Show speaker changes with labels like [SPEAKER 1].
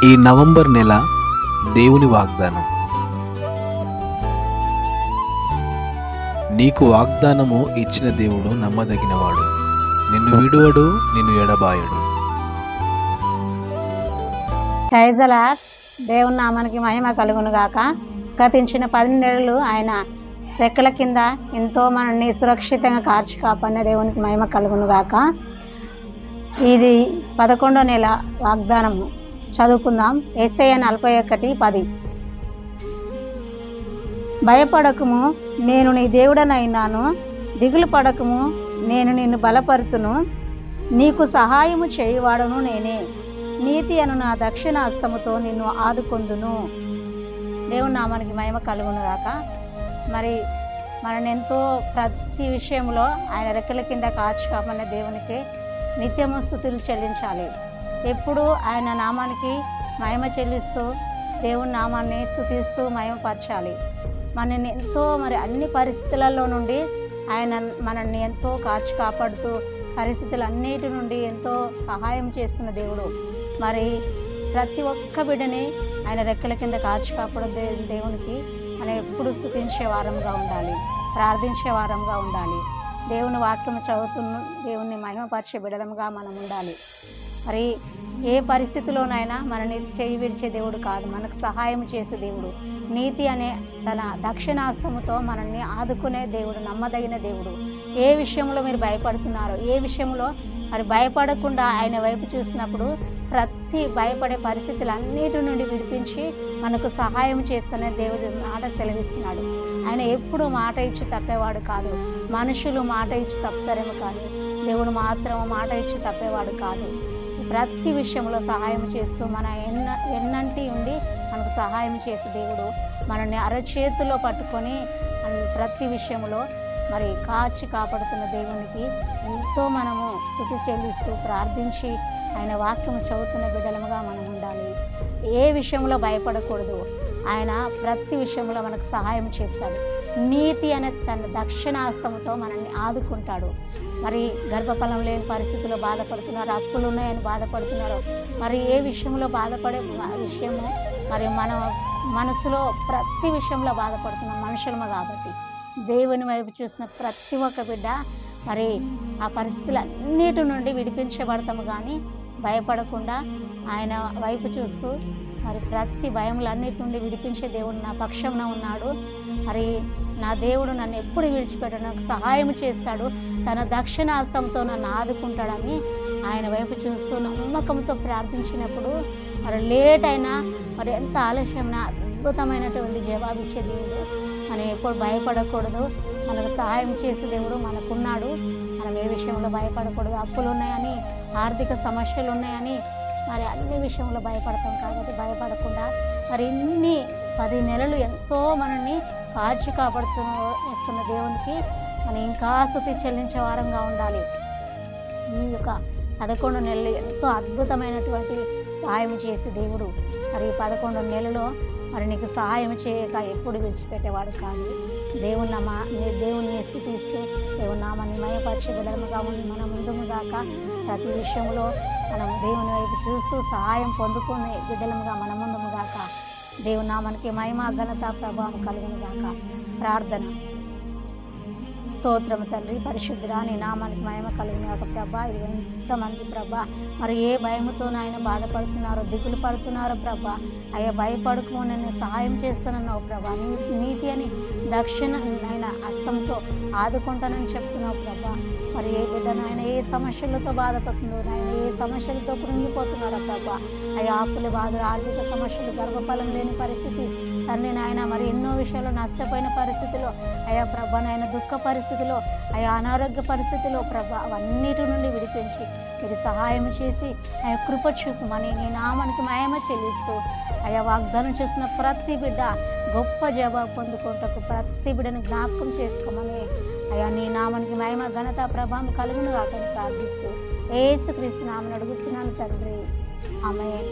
[SPEAKER 1] ఈ నవంబర్ నెల దేవుని వాగ్దానం. నీకు వాగ్దానము ఇచ్చిన దేవుడు నమ్మదగినవాడు, నిన్ను విడువడు, నిన్ను ఎడబాయడు.
[SPEAKER 2] దేవుని నామానికి మహిమ కలుగును గాక. గతించిన 10 నెలలు ఆయన రెక్కల కింద ఎంతో మనల్ని సురక్షితంగా కాచి కాపాడిన దేవునికి మహిమ కలుగును గాక. ఇది 11వ నెల వాగ్దానము. చదువుకుందాం. యెషయా 41:10. భయపడకము, నేను నీ దేవుడనైనాను, దిగులు పడకము, నేను నిన్ను బలపరుతును, నీకు సహాయము చేయువాడును నేనే, నీతి అను నా దక్షిణ హస్తముతో నిన్ను ఆదుకొందును. దేవుని నామానికి మహిమ కలుగును గాక. మరి మనని ఎంతో ప్రతి విషయంలో ఆయన రెక్కల కింద కాచి కాపాడిన దేవునికి నిత్యము స్తుతులు చెల్లించాలి. ఎప్పుడు ఆయన నామానికి మహిమ చెల్లిస్తూ దేవుని నామాన్ని స్తుతిస్తూ మహిమపరచాలి. మనని ఎంతో అన్ని పరిస్థితులలో నుండి ఆయన మనల్ని ఎంతో కాచి కాపాడుతూ పరిస్థితులన్నిటి నుండి ఎంతో సహాయం చేస్తున్న దేవుడు. మరి ప్రతి ఒక్క బిడ్డని ఆయన రెక్కల కింద కాచి కాపాడే దేవునికి మనం ఎప్పుడు స్తుతించే వారంగా ఉండాలి, ప్రార్థించే వారంగా ఉండాలి. దేవుని వాక్యం చదువుతున్న దేవుని మహిమపరిచే బిడ్డలంగా మనం ఉండాలి. మరి ఏ పరిస్థితిలోనైనా మనని చేయి విడిచే దేవుడు కాదు, మనకు సహాయం చేసే దేవుడు. నీతి అనే తన దక్షిణాస్తముతో మనల్ని ఆదుకునే దేవుడు, నమ్మదగిన దేవుడు. ఏ విషయంలో మీరు భయపడుతున్నారో, ఏ విషయంలో మరి భయపడకుండా ఆయన వైపు చూసినప్పుడు ప్రతి భయపడే పరిస్థితులన్నిటి నుండి విడిపించి మనకు సహాయం చేస్తున్న దేవుడు మాట సెలవిస్తున్నాడు. ఆయన ఎప్పుడు మాట ఇచ్చి తప్పేవాడు కాదు. మనుషులు మాట ఇచ్చి తప్పుతారేమో కానీ దేవుడు మాత్రం మాట ఇచ్చి తప్పేవాడు కాదు. ప్రతి విషయంలో సహాయం చేస్తూ మన ఎన్నంటి ఉండి మనకు సహాయం చేసే దేవుడు మనల్ని అరచేతిలో పట్టుకొని ప్రతి విషయంలో మరి కాచి కాపాడుతున్న దేవునికి ఎంతో మనము స్తుతి చెల్లిస్తూ ప్రార్థించి ఆయన వాక్యం చదువుతున్న బిడ్డలముగా మనం ఉండాలి. ఏ విషయంలో భయపడకూడదు. ఆయన ప్రతి విషయంలో మనకు సహాయం చేస్తాడు. నీతి అనే తన దక్షిణాస్తముతో మనల్ని ఆదుకుంటాడు. మరి గర్భఫలం లేని పరిస్థితుల్లో బాధపడుతున్నారు, అప్పులు ఉన్నాయని బాధపడుతున్నారు. మరి ఏ విషయంలో బాధపడే విషయము మరి మన మనసులో ప్రతి విషయంలో బాధపడుతున్న మనుషులము కాబట్టి దేవుని వైపు చూసిన ప్రతి ఒక్క బిడ్డ మరి ఆ పరిస్థితులన్నిటి నుండి విడిపించబడతాము. కానీ భయపడకుండా ఆయన వైపు చూస్తూ మరి ప్రతి భయములన్నిటి నుండి విడిపించే దేవుడు నా పక్షంలో ఉన్నాడు. మరి నా దేవుడు నన్ను ఎప్పుడు విడిచిపెట్టాడు, నాకు సహాయం చేస్తాడు, తన దక్షిణాస్తంతో నన్ను ఆదుకుంటాడని ఆయన వైపు చూస్తూ నమ్మకంతో ప్రార్థించినప్పుడు మరి లేట్ అయినా మరి ఎంత ఆలస్యమైనా అద్భుతమైనటువంటి జవాబిచ్చే దేవుడు. మనం ఎప్పుడు భయపడకూడదు. మనకు సహాయం చేసే దేవుడు మనకున్నాడు. మనం ఏ విషయంలో భయపడకూడదు. అప్పులు ఉన్నాయని, ఆర్థిక సమస్యలు ఉన్నాయని మరి అన్ని విషయంలో భయపడతాం. కాబట్టి భయపడకుండా మరి ఇన్ని 10 నెలలు ఎంతో మనల్ని కాచి వస్తున్న దేవునికి మనం ఇంకా స్తుతి చెల్లించే వారంగా ఉండాలి. ఈ యొక్క 11 నెలలు ఎంతో అద్భుతమైనటువంటి సహాయం చేసే దేవుడు. మరి 11 నెలలో మరి నీకు సహాయం చేయక ఎప్పుడు విడిచిపెట్టేవాడు కాదు. దేవుణ్ణి స్తుతిస్తూ దేవుని నామాన్ని మహిమపరిచే బిడ్డలుగా మనం ముందుము దాకా ప్రతి విషయంలో మనం దేవుని వైపు చూస్తూ సహాయం పొందుకునే బిడ్డలుగా మన ముందుము దాకా దేవుని నామానికి మహిమ ఘనత ప్రభావం కలుగును గాక. ప్రార్థన. స్తోత్రము తండ్రి, పరిశుద్ధుడా, నీ నామానికి మహిమ కలుగును గాక. ప్రభా, ఇది ఎంతమంది ప్రభా మరి ఏ భయముతో నాయన బాధపడుతున్నారో, దిగులు పడుతున్నారో ప్రభా, అయ్యా భయపడుకో, నేను సహాయం చేస్తానన్నావు ప్రభా. నీతి అని దక్షిణ ఆయన హస్తంతో ఆదుకుంటానని చెప్తున్నావు ప్రభా. మరి ఏ బిడ్డ నాయన ఏ సమస్యలతో బాధపడుతుందో, నాయన ఏ సమస్యలతో కృంగిపోతున్నారో ప్రభా, అయ్యా ఆకుల బాధలు, ఆర్థిక సమస్యలు, గర్భఫలం లేని పరిస్థితి తండ్రి నాయన, మరి ఎన్నో విషయాల్లో నష్టపోయిన పరిస్థితిలో అయ్యా ప్రభా, నాయన దుఃఖ పరిస్థితిలో, అయ్యా అనారోగ్య పరిస్థితిలో ప్రభా, అవన్నిటి నుండి విడిపించి మీరు సహాయం చేసి అయ్యా కృప చూపమని నీ నామానికి మహిమ చెల్లిస్తూ అయ్యా వాగ్దానం చేసిన ప్రతి బిడ్డ గొప్ప జవాబు పొందుకుంటకు ప్రతి బిడ్డని జ్ఞాపకం చేసుకోమని అయ్యా నీ నామానికి మహిమ ఘనత ప్రభావం కలుగును కాకని ప్రార్థిస్తూ యేసుక్రీస్తు నామమున అడుగుతున్నాను తండ్రి. ఆమేన్.